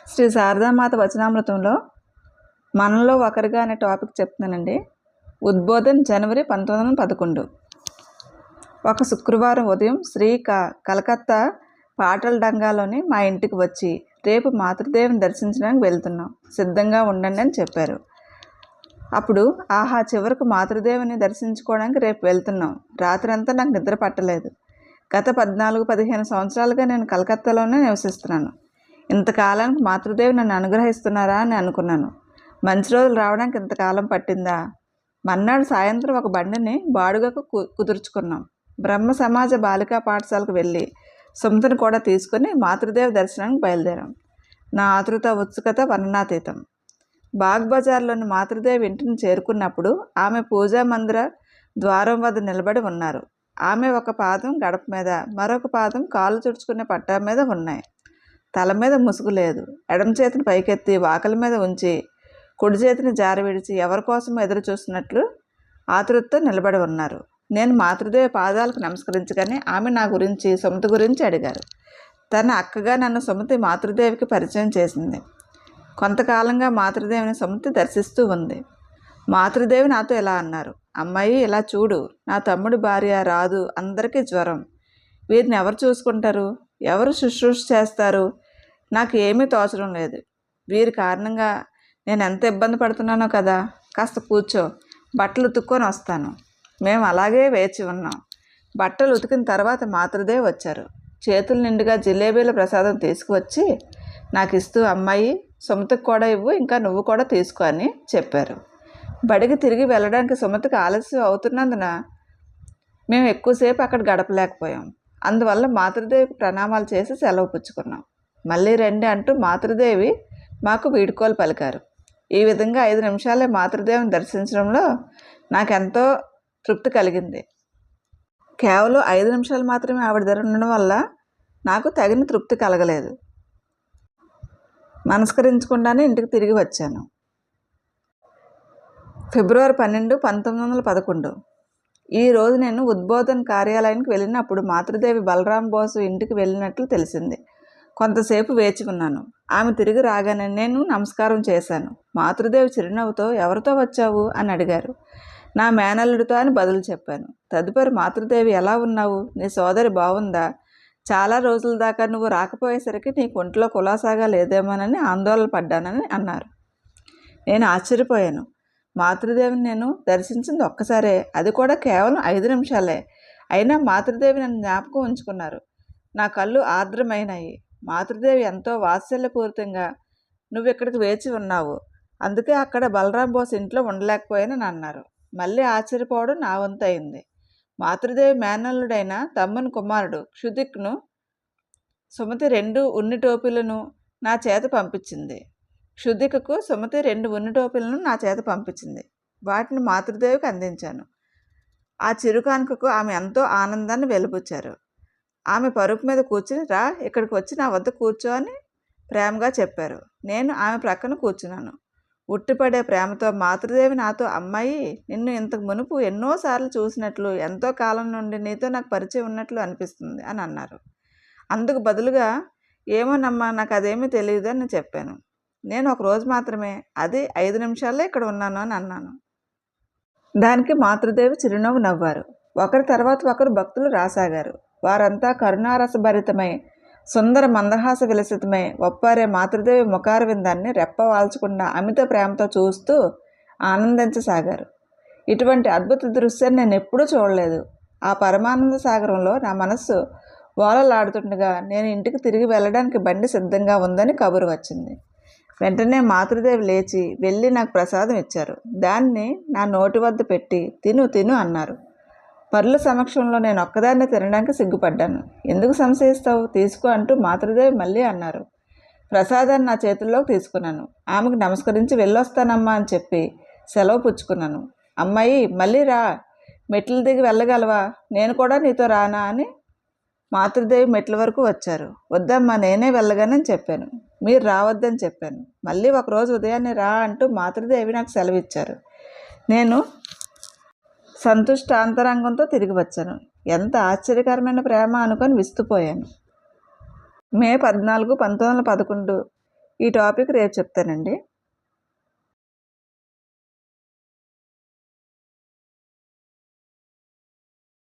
శ్రీ శారదామాత వచనామృతంలో మనలో ఒకరిగా అనే టాపిక్ చెప్తున్నానండి. ఉద్బోధన్ జనవరి 1911. ఒక శుక్రవారం ఉదయం శ్రీ కలకత్తా పాటల్డంగాలోని మా ఇంటికి వచ్చి, రేపు మాతృదేవిని దర్శించడానికి వెళ్తున్నాం, సిద్ధంగా ఉండండి అని చెప్పారు. అప్పుడు ఆహా, చివరకు మాతృదేవిని దర్శించుకోవడానికి రేపు వెళ్తున్నాం. రాత్రంతా నాకు నిద్ర పట్టలేదు. గత 14-15 సంవత్సరాలుగా నేను కలకత్తాలోనే నివసిస్తున్నాను. ఇంతకాలానికి మాతృదేవి నన్ను అనుగ్రహిస్తున్నారా అని అనుకున్నాను. మంచి రోజులు రావడానికి ఇంతకాలం పట్టిందా? మర్నాడు సాయంత్రం ఒక బండిని బాడుగకు కుదుర్చుకున్నాం. బ్రహ్మ సమాజ బాలికా పాఠశాలకు వెళ్ళి సుమతిని కూడా తీసుకుని మాతృదేవి దర్శనానికి బయలుదేరాం. నా ఆతృత ఉత్సుకత వర్ణనాతీతం. బాగ్ బజార్లోని మాతృదేవి ఇంటిని చేరుకున్నప్పుడు ఆమె పూజా మందిర ద్వారం వద్ద నిలబడి ఉన్నారు. ఆమె ఒక పాదం గడప మీద, మరొక పాదం కాళ్ళు తుడుచుకునే పట్టా మీద ఉన్నాయి. తల మీద ముసుగు లేదు. ఎడమ చేతిని పైకెత్తి వాకలి మీద ఉంచి కుడి చేతిని జారి విడిచి ఎవరి కోసం ఎదురు చూస్తున్నట్లు ఆతృతతో నిలబడి ఉన్నారు. నేను మాతృదేవి పాదాలకు నమస్కరించగానే ఆమె నా గురించి, సుమతి గురించి అడిగారు. తన అక్కగా నన్ను సుమతి మాతృదేవికి పరిచయం చేసింది. కొంతకాలంగా మాతృదేవిని సుమతి దర్శిస్తూ ఉంది. మాతృదేవి నాతో ఇలా అన్నారు: అమ్మాయి, ఇలా చూడు, నా తమ్ముడి భార్య రాదు, అందరికీ జ్వరం. వీరిని ఎవరు చూసుకుంటారు? ఎవరు శుశ్రూష చేస్తారు? నాకు ఏమీ తోచడం లేదు. వీరి కారణంగా నేను ఎంత ఇబ్బంది పడుతున్నానో కదా. కాస్త కూర్చో, బట్టలు ఉతుక్కొని వస్తాను. మేము అలాగే వేచి ఉన్నాం. బట్టలు ఉతికిన తర్వాత మాతృదేవి వచ్చారు. చేతుల నిండుగా జిలేబీల ప్రసాదం తీసుకువచ్చి నాకు ఇస్తూ, అమ్మాయి, సుమతికి కూడా ఇవ్వు, ఇంకా నువ్వు కూడా తీసుకో అని చెప్పారు. బడికి తిరిగి వెళ్ళడానికి సుమతికి ఆలస్యం అవుతున్నందున మేము ఎక్కువసేపు అక్కడ గడపలేకపోయాం. అందువల్ల మాతృదేవికి ప్రణామాలు చేసి సెలవు పుచ్చుకున్నాం. మళ్ళీ రండి అంటూ మాతృదేవి మాకు వీడ్కోలు పలికారు. ఈ విధంగా 5 నిమిషాలే మాతృదేవిని దర్శించడంలో నాకెంతో తృప్తి కలిగింది. కేవలం 5 నిమిషాలు మాత్రమే ఆవిడ దగ్గర ఉండడం వల్ల నాకు తగిన తృప్తి కలగలేదు. నమస్కరించకుండానే ఇంటికి తిరిగి వచ్చాను. ఫిబ్రవరి 12, 1911. ఈరోజు నేను ఉద్బోధన్ కార్యాలయానికి వెళ్ళినప్పుడు మాతృదేవి బలరాం బోసు ఇంటికి వెళ్ళినట్లు తెలిసింది. కొంతసేపు వేచి ఉన్నాను. ఆమె తిరిగి రాగానే నేను నమస్కారం చేశాను. మాతృదేవి చిరునవ్వుతో, ఎవరితో వచ్చావు అని అడిగారు. నా మేనల్లుడితో అని బదులు చెప్పాను. తదుపరి మాతృదేవి, ఎలా ఉన్నావు? నీ సోదరి బాగుందా? చాలా రోజుల దాకా నువ్వు రాకపోయేసరికి నీకు ఒంట్లో కులాసాగా లేదేమోనని ఆందోళన పడ్డానని అన్నారు. నేను ఆశ్చర్యపోయాను. మాతృదేవిని నేను దర్శించింది ఒక్కసారే, అది కూడా కేవలం 5 నిమిషాలే. అయినా మాతృదేవి నన్ను జ్ఞాపకం ఉంచుకున్నారు. నా కళ్ళు ఆర్ద్రమైనాయి. మాతృదేవి ఎంతో వాత్సల్యపూరితంగా, నువ్వు ఇక్కడికి వేచి ఉన్నావు, అందుకే అక్కడ బలరాం బోస్ ఇంట్లో ఉండలేకపోయానని అన్నారు. మళ్ళీ ఆశ్చర్యపోవడం నా వంతు అయింది. మాతృదేవి మేనల్లుడైన తమ్ముని కుమారుడు క్షుదిక్ను సుమతి 2 ఉన్ని టోపీలను నా చేత పంపించింది. క్షుదికకు సుమతి 2 ఉన్ని టోపీలను నా చేత పంపించింది. వాటిని మాతృదేవికి అందించాను. ఆ చిరుకానుకకు ఆమె ఎంతో ఆనందాన్ని వెలిబుచ్చారు. ఆమె పరుపు మీద కూర్చుని, రా, ఇక్కడికి వచ్చి నా వద్ద కూర్చో అని ప్రేమగా చెప్పారు. నేను ఆమె ప్రక్కన కూర్చున్నాను. ఉట్టిపడే ప్రేమతో మాతృదేవి నాతో, అమ్మాయి, నిన్ను ఇంతకు మునుపు ఎన్నోసార్లు చూసినట్లు, ఎంతో కాలం నుండి నీతో నాకు పరిచయం ఉన్నట్లు అనిపిస్తుంది అని అన్నారు. అందుకు బదులుగా, ఏమోనమ్మా, నాకు అదేమీ తెలియదు అని చెప్పాను. నేను ఒక రోజు మాత్రమే, అది 5 నిమిషాలే ఇక్కడ ఉన్నాను అని అన్నాను. దానికి మాతృదేవి చిరునవ్వు నవ్వారు. ఒకరి తర్వాత ఒకరు భక్తులు రాసాగారు. వారంతా కరుణారసభరితమై, సుందర మందహాస విలసితమై ఒప్పారే మాతృదేవి ముఖారవిందాన్ని రెప్పవాల్చకుండా అమిత ప్రేమతో చూస్తూ ఆనందించసాగారు. ఇటువంటి అద్భుత దృశ్యాన్ని నేను ఎప్పుడూ చూడలేదు. ఆ పరమానంద సాగరంలో నా మనస్సు ఓలలాడుతుండగా నేను ఇంటికి తిరిగి వెళ్ళడానికి బండి సిద్ధంగా ఉందని కబురు వచ్చింది. వెంటనే మాతృదేవి లేచి వెళ్ళి నాకు ప్రసాదం ఇచ్చారు. దాన్ని నా నోటి వద్ద పెట్టి, తిను తిను అన్నారు. పరుల సమక్షంలో నేను ఒక్కదాన్ని తినడానికి సిగ్గుపడ్డాను. ఎందుకు సంశయిస్తావు, తీసుకో అంటూ మాతృదేవి మళ్ళీ అన్నారు. ప్రసాదాన్ని నా చేతుల్లోకి తీసుకున్నాను. ఆమెకు నమస్కరించి వెళ్ళొస్తానమ్మా అని చెప్పి సెలవు పుచ్చుకున్నాను. అమ్మాయి, మళ్ళీ రా, మెట్లు దిగి వెళ్ళగలవా? నేను కూడా నీతో రానా అని మాతృదేవి మెట్ల వరకు వచ్చారు. వద్దమ్మా, నేనే వెళ్ళగానని చెప్పాను. మీరు రావద్దని చెప్పాను. మళ్ళీ ఒకరోజు ఉదయాన్నే రా అంటూ మాతృదేవి నాకు సెలవు ఇచ్చారు. నేను సంతుష్టాంతరంగంతో తిరిగి వచ్చాను. ఎంత ఆశ్చర్యకరమైన ప్రేమ అనుకొని విస్తుపోయాను. మే 14, 1911. ఈ టాపిక్ రేపు చెప్తానండి.